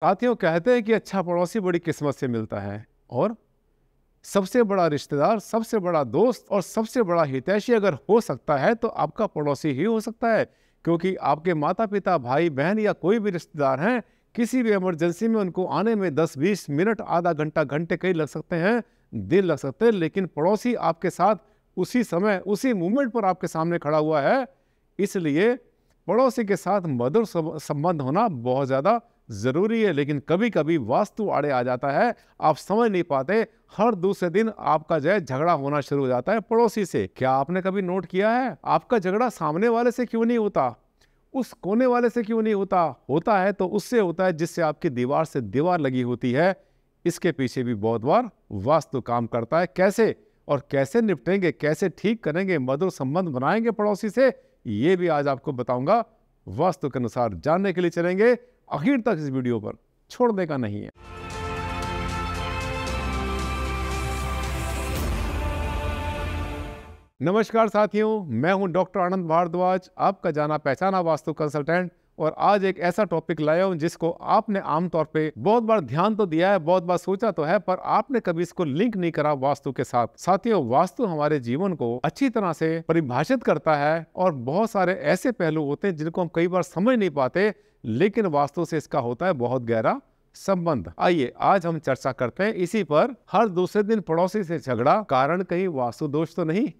साथियों, कहते हैं कि अच्छा पड़ोसी बड़ी किस्मत से मिलता है और सबसे बड़ा रिश्तेदार, सबसे बड़ा दोस्त और सबसे बड़ा हितैषी अगर हो सकता है तो आपका पड़ोसी ही हो सकता है। क्योंकि आपके माता पिता, भाई बहन या कोई भी रिश्तेदार हैं, किसी भी इमरजेंसी में उनको आने में 10-20 मिनट, आधा घंटा, घंटे कई लग सकते हैं, दिन लग सकते हैं, लेकिन पड़ोसी आपके साथ उसी समय, उसी मोमेंट पर आपके सामने खड़ा हुआ है। इसलिए पड़ोसी के साथ मधुर संबंध होना बहुत ज़्यादा ज़रूरी है। लेकिन कभी कभी वास्तु आड़े आ जाता है, आप समझ नहीं पाते, हर दूसरे दिन आपका जो है झगड़ा होना शुरू हो जाता है पड़ोसी से। क्या आपने कभी नोट किया है, आपका झगड़ा सामने वाले से क्यों नहीं होता, उस कोने वाले से क्यों नहीं होता? होता है तो उससे होता है जिससे आपकी दीवार से दीवार लगी होती है। इसके पीछे भी बहुत बार वास्तु काम करता है। कैसे और कैसे निपटेंगे, कैसे ठीक करेंगे, मधुर संबंध बनाएंगे पड़ोसी से, ये भी आज आपको बताऊंगा। वास्तु के अनुसार जानने के लिए चलेंगे, आखिर तक इस वीडियो पर छोड़ने का नहीं है। नमस्कार साथियों, मैं हूं डॉक्टर आनंद भारद्वाज, आपका जाना पहचाना वास्तु कंसल्टेंट। और आज एक ऐसा टॉपिक लाया हूं जिसको आपने आमतौर पे बहुत बार ध्यान तो दिया है, बहुत बार सोचा तो है, पर आपने कभी इसको लिंक नहीं करा वास्तु के साथ। साथियों, वास्तु हमारे जीवन को अच्छी तरह से परिभाषित करता है और बहुत सारे ऐसे पहलू होते हैं जिनको हम कई बार समझ नहीं पाते, लेकिन वास्तु से इसका होता है बहुत गहरा संबंध। आइए आज हम चर्चा करते हैं इसी पर। हर दूसरे दिन पड़ोसी से झगड़ा, कारण कहीं वास्तु दोष तो नहीं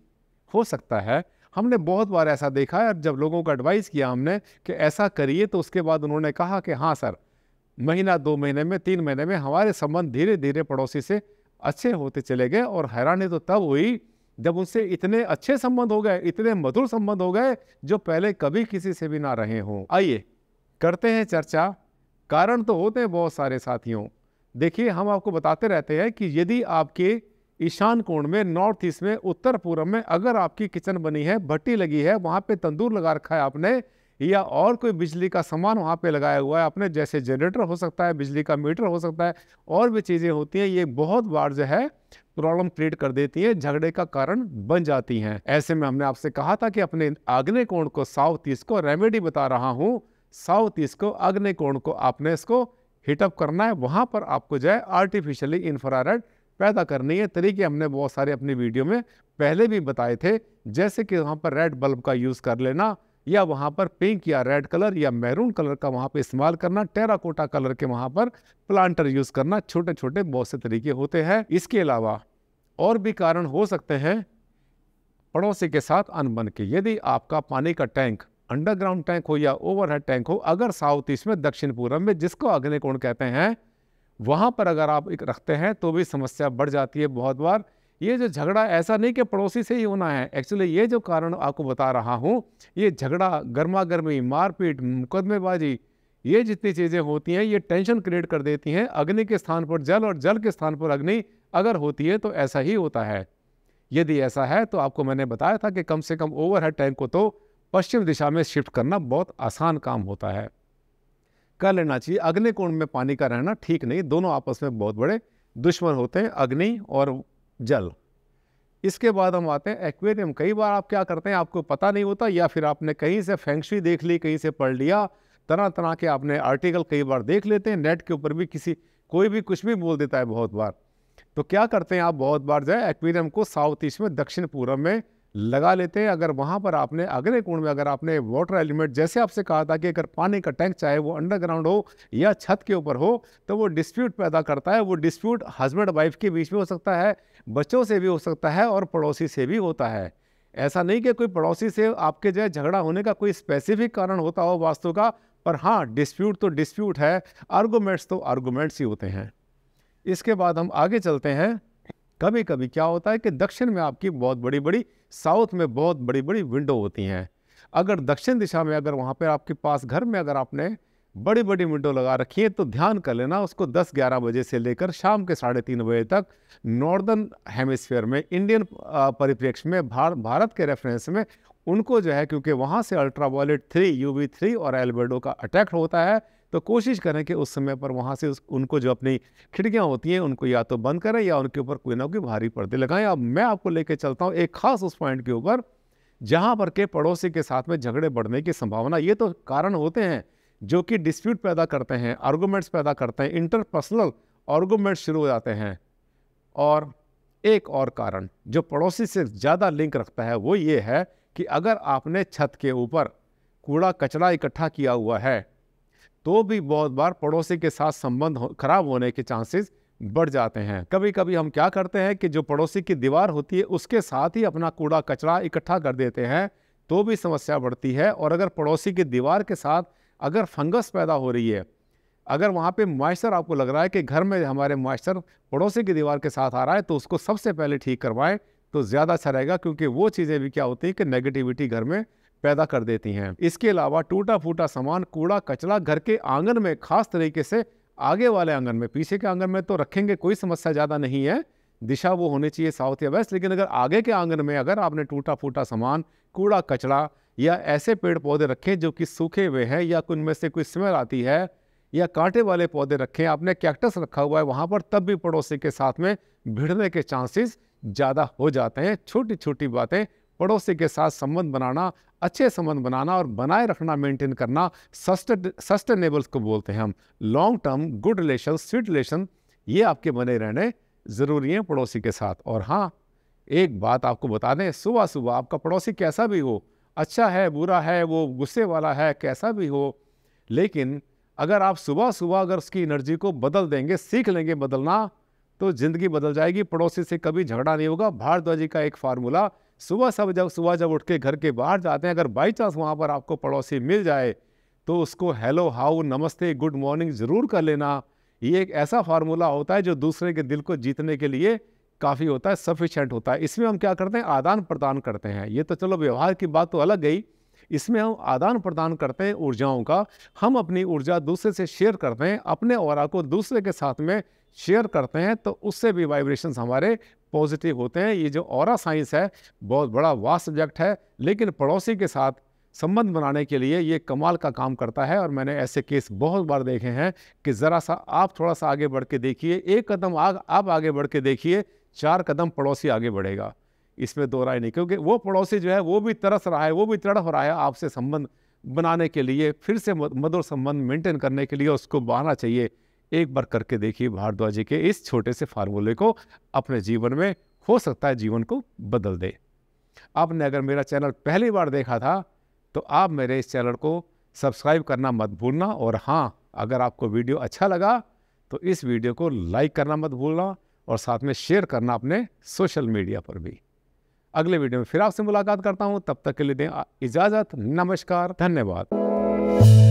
हो सकता है? हमने बहुत बार ऐसा देखा है और जब लोगों को एडवाइस किया हमने कि ऐसा करिए, तो उसके बाद उन्होंने कहा कि हाँ सर, महीना 2 महीने में, 3 महीने में हमारे संबंध धीरे धीरे पड़ोसी से अच्छे होते चले गए। और हैरानी तो तब हुई जब उनसे इतने अच्छे संबंध हो गए, इतने मधुर संबंध हो गए जो पहले कभी किसी से भी ना रहे हों। आइए करते हैं चर्चा। कारण तो होते हैं बहुत सारे साथियों। देखिए, हम आपको बताते रहते हैं कि यदि आपके ईशान कोण में, नॉर्थ ईस्ट में, उत्तर पूर्व में अगर आपकी किचन बनी है, भट्टी लगी है, वहाँ पे तंदूर लगा रखा है आपने, या और कोई बिजली का सामान वहाँ पे लगाया हुआ है आपने, जैसे जनरेटर हो सकता है, बिजली का मीटर हो सकता है, और भी चीज़ें होती हैं, ये बहुत बार जो है प्रॉब्लम क्रिएट कर देती है, झगड़े का कारण बन जाती हैं। ऐसे में हमने आपसे कहा था कि अपने आग्नेय कोण को, साउथ ईस्ट को, रेमेडी बता रहा हूँ, साउथ ईस्ट को, आग्नेय कोण को आपने इसको हिटअप करना है। वहाँ पर आपको जो है आर्टिफिशियली इंफ्रारेड पैदा करनी है। तरीके हमने बहुत सारे अपनी वीडियो में पहले भी बताए थे, जैसे कि वहाँ पर रेड बल्ब का यूज़ कर लेना, या वहाँ पर पिंक या रेड कलर या मैरून कलर का वहाँ पे इस्तेमाल करना, टेराकोटा कलर के वहाँ पर प्लांटर यूज़ करना। छोटे छोटे बहुत से तरीके होते हैं। इसके अलावा और भी कारण हो सकते हैं पड़ोसी के साथ अनबन के। यदि आपका पानी का टैंक अंडरग्राउंड टैंक हो या ओवरहेड टैंक हो, अगर साउथ ईस्ट में, दक्षिण पूर्व में, जिसको आग्नेय कोण कहते हैं, वहाँ पर अगर आप एक रखते हैं तो भी समस्या बढ़ जाती है बहुत बार। ये जो झगड़ा ऐसा नहीं कि पड़ोसी से ही होना है, एक्चुअली ये जो कारण आपको बता रहा हूँ, ये झगड़ा, गर्मा गर्मी, मारपीट, मुकदमेबाजी, ये जितनी चीज़ें होती हैं, ये टेंशन क्रिएट कर देती हैं। अग्नि के स्थान पर जल और जल के स्थान पर अग्नि अगर होती है तो ऐसा ही होता है। यदि ऐसा है तो आपको मैंने बताया था कि कम से कम ओवरहेड टैंक को तो पश्चिम दिशा में शिफ्ट करना बहुत आसान काम होता है, कर लेना चाहिए। अग्नि कोण में पानी का रहना ठीक नहीं, दोनों आपस में बहुत बड़े दुश्मन होते हैं, अग्नि और जल। इसके बाद हम आते हैं एक्वेरियम। कई बार आप क्या करते हैं, आपको पता नहीं होता, या फिर आपने कहीं से फेंगशुई देख ली, कहीं से पढ़ लिया, तरह तरह के आपने आर्टिकल कई बार देख लेते हैं, नेट के ऊपर भी कोई भी कुछ भी बोल देता है बहुत बार। तो क्या करते हैं आप, बहुत बार जो है एक्वेरियम को साउथ ईस्ट में, दक्षिण पूर्व में लगा लेते हैं। अगर वहाँ पर आपने आग्नेय कोण में अगर आपने वाटर एलिमेंट, जैसे आपसे कहा था कि अगर पानी का टैंक चाहे वो अंडरग्राउंड हो या छत के ऊपर हो, तो वो डिस्प्यूट पैदा करता है। वो डिस्प्यूट हस्बैंड वाइफ के बीच में हो सकता है, बच्चों से भी हो सकता है, और पड़ोसी से भी होता है। ऐसा नहीं कि कोई पड़ोसी से आपके जो है झगड़ा होने का कोई स्पेसिफिक कारण होता हो वास्तु का, पर हाँ, डिस्प्यूट तो डिस्प्यूट है, आर्गूमेंट्स तो आर्गूमेंट्स ही होते हैं। इसके बाद हम आगे चलते हैं। कभी कभी क्या होता है कि दक्षिण में आपकी बहुत बड़ी बड़ी, साउथ में बहुत बड़ी बड़ी विंडो होती हैं। अगर दक्षिण दिशा में, अगर वहाँ पे आपके पास घर में अगर आपने बड़ी बड़ी विंडो लगा रखी है, तो ध्यान कर लेना, उसको 10-11 बजे से लेकर शाम के 3:30 बजे तक नॉर्दर्न हेमिस्फीयर में, इंडियन परिप्रेक्ष्य में, भारत के रेफरेंस में, उनको जो है, क्योंकि वहाँ से अल्ट्रावायलेट 3, UV3 और एल्बेडो का अटैक होता है, तो कोशिश करें कि उस समय पर वहाँ से उनको जो अपनी खिड़कियाँ होती हैं उनको या तो बंद करें या उनके ऊपर कोई ना कोई भारी पर्दे लगाएं। अब मैं आपको लेके चलता हूँ एक खास उस पॉइंट के ऊपर जहाँ पर के पड़ोसी के साथ में झगड़े बढ़ने की संभावना, ये तो कारण होते हैं, जो कि डिस्प्यूट पैदा करते हैं, आर्गूमेंट्स पैदा करते हैं, इंटरपर्सनल आर्गूमेंट्स शुरू हो जाते हैं। और एक और कारण जो पड़ोसी से ज़्यादा लिंक रखता है वो ये है कि अगर आपने छत के ऊपर कूड़ा कचरा इकट्ठा किया हुआ है तो भी बहुत बार पड़ोसी के साथ संबंध खराब होने के चांसेस बढ़ जाते हैं। कभी कभी हम क्या करते हैं कि जो पड़ोसी की दीवार होती है उसके साथ ही अपना कूड़ा कचरा इकट्ठा कर देते हैं, तो भी समस्या बढ़ती है। और अगर पड़ोसी की दीवार के साथ अगर फंगस पैदा हो रही है, अगर वहाँ पे मॉइस्चर आपको लग रहा है कि घर में हमारे मॉइस्चर पड़ोसी की दीवार के साथ आ रहा है, तो उसको सबसे पहले ठीक करवाएं तो ज़्यादा अच्छा रहेगा, क्योंकि वो चीज़ें भी क्या होती हैं कि नेगेटिविटी घर में पैदा कर देती हैं। इसके अलावा टूटा फूटा सामान, कूड़ा कचरा घर के आंगन में, खास तरीके से आगे वाले आंगन में, पीछे के आंगन में तो रखेंगे कोई समस्या ज़्यादा नहीं है, दिशा वो होनी चाहिए साउथ या वेस्ट। लेकिन अगर आगे के आंगन में अगर आपने टूटा फूटा सामान, कूड़ा कचरा या ऐसे पेड़ पौधे रखे जो कि सूखे हुए हैं या उनमें से कोई स्मेल आती है, या कांटे वाले पौधे रखें, आपने कैक्टस रखा हुआ है वहाँ पर, तब भी पड़ोसी के साथ में भिड़ने के चांसेस ज़्यादा हो जाते हैं। छोटी छोटी बातें, पड़ोसी के साथ संबंध बनाना, अच्छे संबंध बनाना और बनाए रखना, मेंटेन करना, सस्टेनेबल्स को बोलते हैं हम, long term good relation, sweet relation, ये आपके बने रहने ज़रूरी हैं पड़ोसी के साथ। और हाँ, एक बात आपको बता दें, सुबह सुबह आपका पड़ोसी कैसा भी हो, अच्छा है बुरा है, वो गुस्से वाला है, कैसा भी हो, लेकिन अगर आप सुबह सुबह अगर उसकी एनर्जी को बदल देंगे, सीख लेंगे बदलना, तो ज़िंदगी बदल जाएगी। पड़ोसी से कभी झगड़ा नहीं होगा। भारद्वाज जी का एक फार्मूला, सुबह जब उठ के घर के बाहर जाते हैं, अगर बाई चांस वहाँ पर आपको पड़ोसी मिल जाए तो उसको हेलो, हाउ, नमस्ते, गुड मॉर्निंग ज़रूर कर लेना। ये एक ऐसा फार्मूला होता है जो दूसरे के दिल को जीतने के लिए काफ़ी होता है, सफिशेंट होता है। इसमें हम क्या करते हैं, आदान प्रदान करते हैं। ये तो चलो व्यवहार की बात तो अलग गई, इसमें हम आदान प्रदान करते हैं ऊर्जाओं का। हम अपनी ऊर्जा दूसरे से शेयर करते हैं, अपने ऑरा को दूसरे के साथ में शेयर करते हैं, तो उससे भी वाइब्रेशंस हमारे पॉजिटिव होते हैं। ये जो ऑरा साइंस है बहुत बड़ा वास्ट सब्जेक्ट है, लेकिन पड़ोसी के साथ संबंध बनाने के लिए ये कमाल का काम करता है। और मैंने ऐसे केस बहुत बार देखे हैं कि ज़रा सा आप थोड़ा सा आगे बढ़ के देखिए, एक कदम आप आगे बढ़ के देखिए, 4 कदम पड़ोसी आगे बढ़ेगा, इसमें दो राय नहीं। क्योंकि वो पड़ोसी जो है वो भी तरस रहा है, वो भी तड़फ रहा है आपसे संबंध बनाने के लिए, फिर से मधुर संबंध मेंटेन करने के लिए उसको बहाना चाहिए। एक बार करके देखिए भारद्वाज जी के इस छोटे से फार्मूले को अपने जीवन में, हो सकता है जीवन को बदल दे। आपने अगर मेरा चैनल पहली बार देखा था तो आप मेरे इस चैनल को सब्सक्राइब करना मत भूलना। और हाँ, अगर आपको वीडियो अच्छा लगा तो इस वीडियो को लाइक करना मत भूलना और साथ में शेयर करना अपने सोशल मीडिया पर भी। अगले वीडियो में फिर आपसे मुलाकात करता हूं, तब तक के लिए दें इजाज़त। नमस्कार, धन्यवाद।